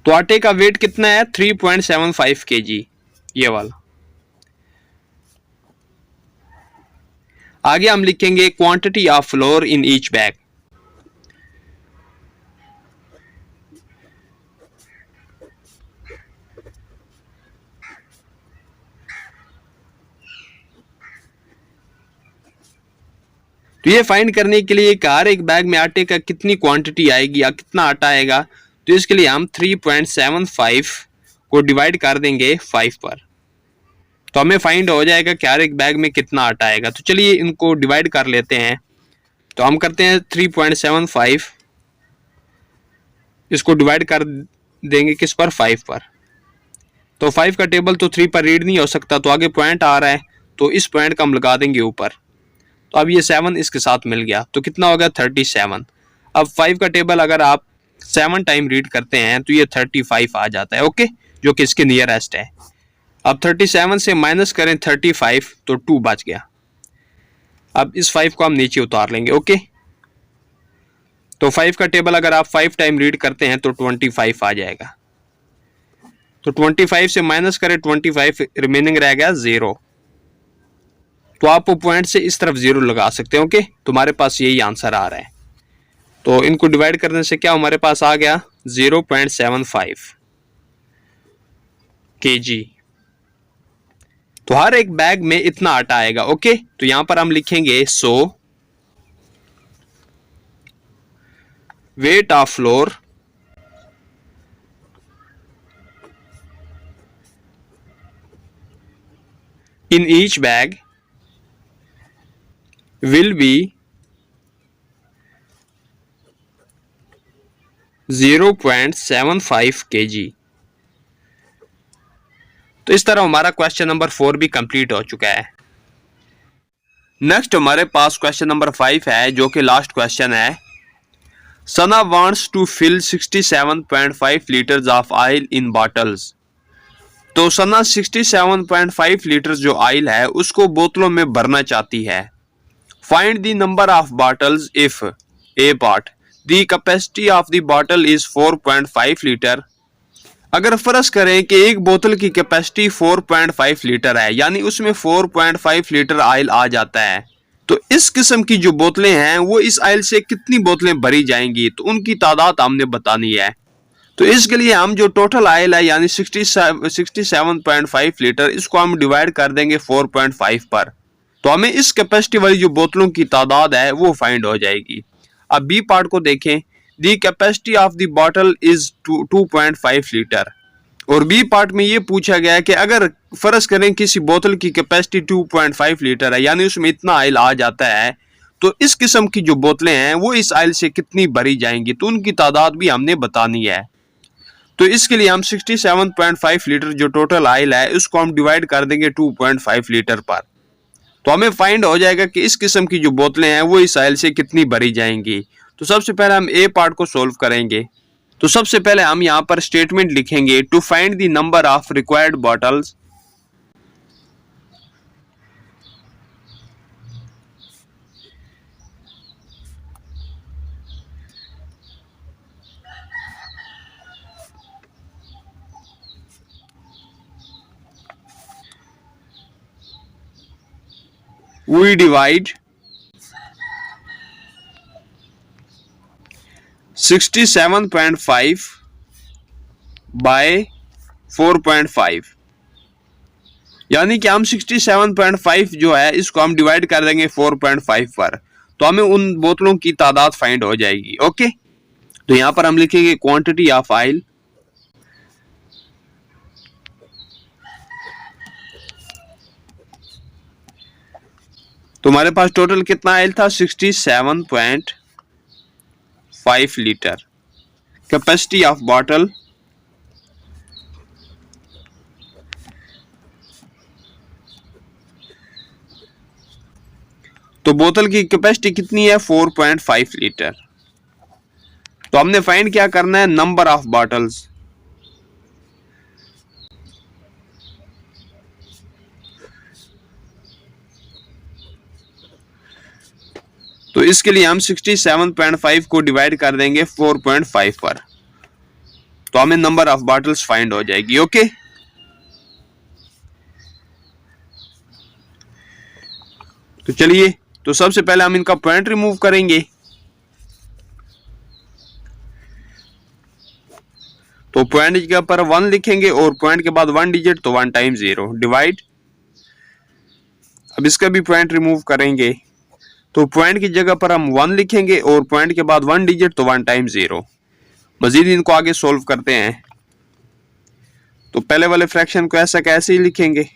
तो आटे का वेट कितना है 3.75 kg, ये वाला। आगे हम लिखेंगे quantity of floor in each bag, तो ये फाइंड करने के लिए कि हर एक बैग में आटे का कितनी क्वांटिटी आएगी या कितना आटा आएगा, तो इसके लिए हम 3.75 को डिवाइड कर देंगे 5 पर, तो हमें फाइंड हो जाएगा कि हर एक बैग में कितना आटा आएगा। तो चलिए इनको डिवाइड कर लेते हैं। तो हम करते हैं 3.75, इसको डिवाइड कर देंगे किस पर 5 पर। तो 5 का टेबल तो 3 पर रीड नहीं हो सकता, तो आगे पॉइंट आ रहा है तो इस पॉइंट का हम लगा देंगे ऊपर। तो अब ये 7 इसके साथ मिल गया, तो कितना होगा 37। अब 5 का टेबल अगर आप 7 टाइम रीड करते हैं तो ये 35 आ जाता है। ओके, जो कि इसके नियरेस्ट है। अब 37 से माइनस करें 35 तो 2 बच गया। अब इस 5 को हम नीचे उतार लेंगे। ओके, तो 5 का टेबल अगर आप 5 टाइम रीड करते हैं तो 25 आ जाएगा। तो 25 से माइनस करें 25, रिमेनिंग रह गया 0। तो आप पॉइंट से इस तरफ 0 लगा सकते हैं। ओके, तुम्हारे पास यही आंसर आ रहा है। तो इनको डिवाइड करने से क्या हमारे पास आ गया 0.75 kg। तो हर एक बैग में इतना आटा आएगा। ओके, तो यहां पर हम लिखेंगे 100 weight of floor in each bag will be 0.75 kg। तो इस तरह हमारा क्वेश्चन नंबर 4 भी कंप्लीट हो चुका है। नेक्स्ट हमारे पास क्वेश्चन नंबर 5 है, जो कि लास्ट क्वेश्चन है। Sana wants to fill 67.5 liters of oil in bottles. तो सना 67.5 लीटर्स जो ऑयल है उसको बोतलों में भरना चाहती है। Find the number of bottles if A part the capacity of the bottle is 4.5 litre. अगर फर्ज करें कि एक बोतल की कैपेसिटी 4.5 लीटर है, यानी उसमें 4.5 लीटर ऑयल आ जाता है, तो इस किस्म की जो बोतलें हैं वो इस ऑयल से कितनी बोतलें भरी जाएंगी, तो उनकी तादाद हमने बतानी है। तो इसके लिए हम जो टोटल ऑयल है यानी 67.5 लीटर, इसको हम डिवाइड कर देंगे 4.5 पर, तो हमें इस कैपेसिटी वाली जो बोतलों की तादाद है वो फाइंड हो जाएगी। अब बी पार्ट को देखें। The capacity of the bottle is 2.5 liter, और बी पार्ट में ये पूछा गया है कि अगर फर्ज करें किसी बोतल की कैपेसिटी 2.5 लीटर है, यानी उसमें इतना ऑयल आ जाता है, तो इस किस्म की जो बोतलें हैं वो इस ऑयल से कितनी भरी जाएंगी, तो उनकी तादाद भी हमने बतानी है। तो इसके लिए हम 67.5 लीटर जो टोटल ऑयल है उसको हम डिवाइड कर देंगे 2.5 लीटर पर, तो हमें फाइंड हो जाएगा कि इस किस्म की जो बोतलें हैं वो इस ऑयल से कितनी भरी जाएंगी। तो सबसे पहले हम ए पार्ट को सोल्व करेंगे। तो सबसे पहले हम यहाँ पर स्टेटमेंट लिखेंगे to find the number of required bottles. We divide 67.5 by 4.5, यानी कि हम 67.5 जो है इसको हम डिवाइड कर देंगे 4.5 पर, तो हमें उन बोतलों की तादाद फाइंड हो जाएगी। ओके, तो यहां पर हम लिखेंगे क्वांटिटी ऑफ ऑयल। तो हमारे पास टोटल कितना ऑयल था, 67.5 लीटर। कैपेसिटी ऑफ बॉटल, तो बोतल की कैपेसिटी कितनी है, 4.5 लीटर। तो हमने फाइंड क्या करना है, नंबर ऑफ बॉटल्स। तो इसके लिए हम 67.5 को डिवाइड कर देंगे 4.5 पर, तो हमें नंबर ऑफ बॉटल्स फाइंड हो जाएगी। ओके, तो चलिए, तो सबसे पहले हम इनका पॉइंट रिमूव करेंगे। तो पॉइंट के ऊपर 1 लिखेंगे और पॉइंट के बाद 1 डिजिट, तो 1 टाइम 0 डिवाइड। अब इसका भी पॉइंट रिमूव करेंगे, तो पॉइंट की जगह पर हम 1 लिखेंगे और पॉइंट के बाद 1 डिजिट, तो 1 टाइम 0। मजीद इनको आगे सोल्व करते हैं। तो पहले वाले फ्रैक्शन को ऐसा कैसे ही लिखेंगे,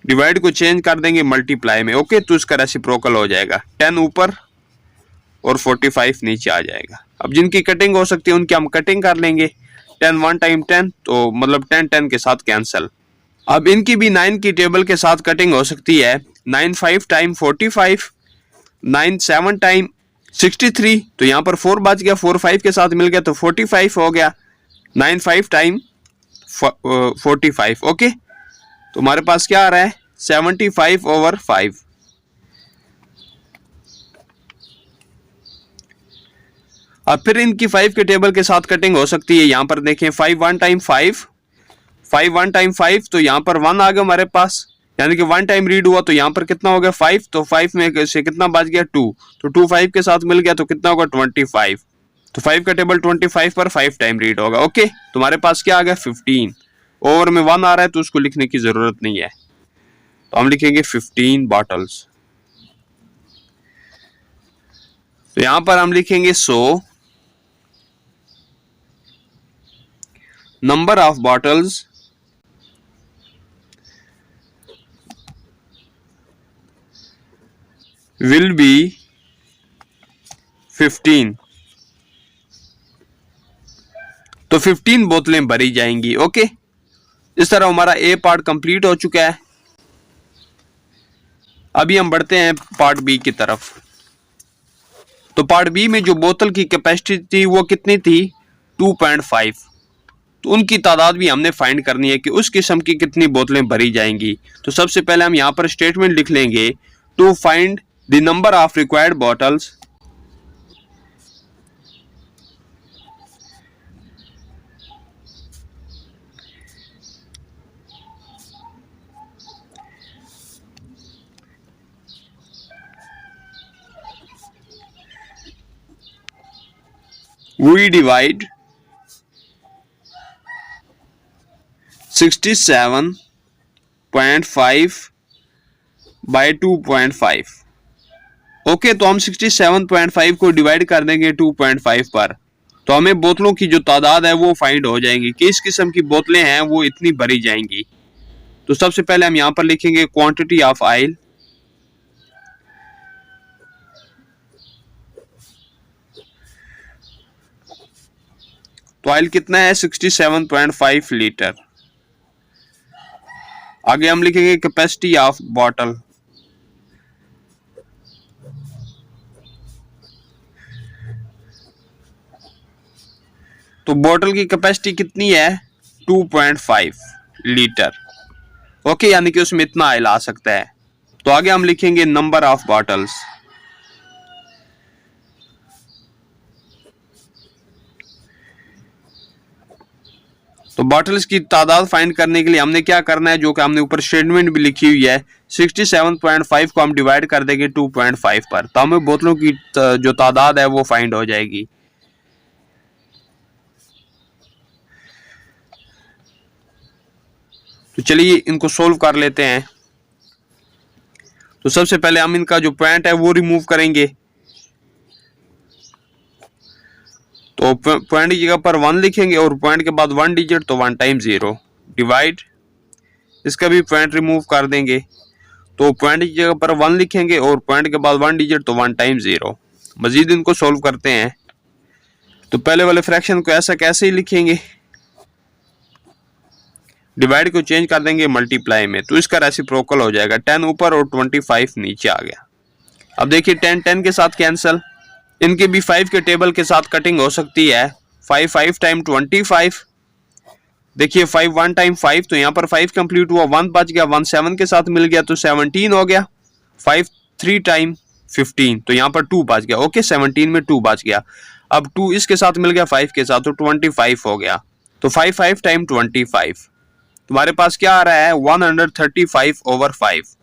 डिवाइड को चेंज कर देंगे मल्टीप्लाई में। ओके, तो इसका रेसिप्रोकल हो जाएगा, 10 ऊपर और 45 नीचे आ जाएगा। अब जिनकी कटिंग हो सकती है उनकी हम कटिंग कर लेंगे। 10 1 टाइम 10, तो मतलब 10 10 के साथ कैंसिल। अब इनकी भी 9 की टेबल के साथ कटिंग हो सकती है। 9 5 टाइम 45, 9 7 टाइम 63, तो यहाँ पर 4 बच गया, 4 5 के साथ मिल गया तो 45 हो गया। 9 5 टाइम 45। ओके, तो हमारे पास क्या आ रहा है, 75/5। अब फिर इनकी 5 के टेबल के साथ कटिंग हो सकती है। यहाँ पर देखें 5 1 टाइम 5, 5 1 टाइम 5, तो यहाँ पर 1 आ गया हमारे पास, यानी कि 1 टाइम रीड हुआ, तो यहाँ पर कितना हो गया 5, तो 5 में से कितना बच गया 2, तो 2 5 के साथ मिल गया, तो कितना होगा 25। तो 5 का टेबल 25 पर 5 टाइम रीड होगा। ओके, तो हमारे पास क्या आ गया 15। ओवर में 1 आ रहा है तो उसको लिखने की जरूरत नहीं है, तो हम लिखेंगे 15 बॉटल्स। तो यहां पर हम लिखेंगे 100 number of bottles will be 15। तो 15 बोतलें भरी जाएंगी। ओके, इस तरह हमारा ए पार्ट कंप्लीट हो चुका है। अभी हम बढ़ते हैं पार्ट बी की तरफ। तो पार्ट बी में जो बोतल की कैपेसिटी थी वो कितनी थी, 2.5। तो उनकी तादाद भी हमने फाइंड करनी है कि उस किस्म की कितनी बोतलें भरी जाएंगी। तो सबसे पहले हम यहाँ पर स्टेटमेंट लिख लेंगे, to find the number of required bottles we divide 67.5 by 2.5। Okay, तो हम 67.5 को डिवाइड कर देंगे 2.5 पर, तो हमें बोतलों की जो तादाद है वो फाइंड हो जाएंगी कि इस किस्म की बोतलें हैं वो इतनी भरी जाएंगी। तो सबसे पहले हम यहां पर लिखेंगे क्वांटिटी ऑफ ऑयल। तो ऑयल कितना है, 67.5 लीटर। आगे हम लिखेंगे कैपेसिटी ऑफ बॉटल। तो बॉटल की कैपेसिटी कितनी है, 2.5 लीटर। ओके, यानी कि उसमें इतना ऑयल आ सकता है। तो आगे हम लिखेंगे नंबर ऑफ बॉटल्स। तो बॉटल्स की तादाद फाइंड करने के लिए हमने क्या करना है, जो कि हमने ऊपर स्टेटमेंट भी लिखी हुई है, 67.5 को हम डिवाइड कर देंगे 2.5 पर, तो हमें बोतलों की जो तादाद है वो फाइंड हो जाएगी। तो चलिए इनको सोल्व कर लेते हैं। तो सबसे पहले हम इनका जो पॉइंट है वो रिमूव करेंगे। तो पॉइंट की जगह पर 1 लिखेंगे और पॉइंट के बाद 1 डिजिट, तो 1 टाइम 0 डिवाइड, इसका भी पॉइंट रिमूव कर देंगे। तो पॉइंट की जगह पर 1 लिखेंगे और पॉइंट के बाद 1 डिजिट, तो 1 टाइम 0। मजीद इनको सोल्व करते हैं। तो पहले वाले फ्रैक्शन को ऐसा कैसे ही लिखेंगे, डिवाइड को चेंज कर देंगे मल्टीप्लाई में, तो इसका रेसिप्रोकल हो जाएगा, 10 ऊपर और 25 नीचे आ गया। अब देखिए 10 के साथ कैंसिल, इनके भी 5 के टेबल के साथ कटिंग हो सकती है। 5 टाइम 25, देखिए 5 1 टाइम 5, तो यहाँ पर 5 कंप्लीट हुआ, 1 बच गया, 1 7 के साथ मिल गया तो 17 हो गया। 5 3 टाइम 15, तो यहाँ पर 2 बच गया। ओके, 17 में 2 बच गया। अब 2 इसके साथ मिल गया 5 के साथ, तो 25 हो गया। तो 5 टाइम 25, तुम्हारे पास क्या आ रहा है, 135/5।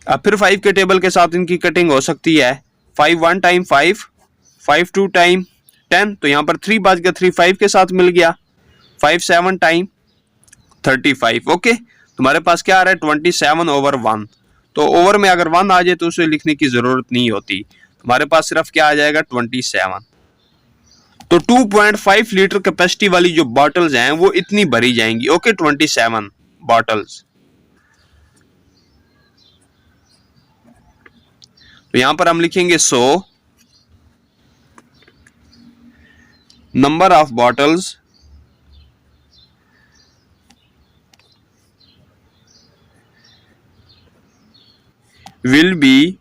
अब फिर 5 के टेबल के साथ इनकी कटिंग हो सकती है। 5 1 टाइम 5, 5 2 टाइम 10, तो यहाँ पर 3 बच गया, 3 5 के साथ मिल गया। 5 7 टाइम 35। ओके, तुम्हारे पास क्या आ रहा है, 27/1। तो ओवर में अगर 1 आ जाए तो उसे लिखने की जरूरत नहीं होती, तुम्हारे पास सिर्फ क्या आ जाएगा, 27। तो 2.5 लीटर कैपेसिटी वाली जो बॉटल्स हैं वो इतनी भरी जाएंगी। Okay, 27 bottles. तो यहां पर हम लिखेंगे 100 number of bottles will be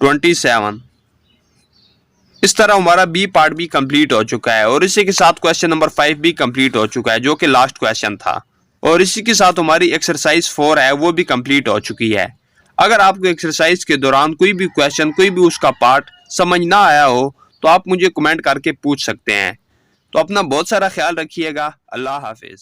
27। इस तरह हमारा बी पार्ट भी कंप्लीट हो चुका है और इसी के साथ क्वेश्चन नंबर 5 भी कंप्लीट हो चुका है, जो कि लास्ट क्वेश्चन था। और इसी के साथ हमारी एक्सरसाइज 4 है वो भी कंप्लीट हो चुकी है। अगर आपको एक्सरसाइज के दौरान कोई भी क्वेश्चन, कोई भी उसका पार्ट समझ ना आया हो तो आप मुझे कमेंट करके पूछ सकते हैं। तो अपना बहुत सारा ख्याल रखिएगा। अल्लाह हाफिज।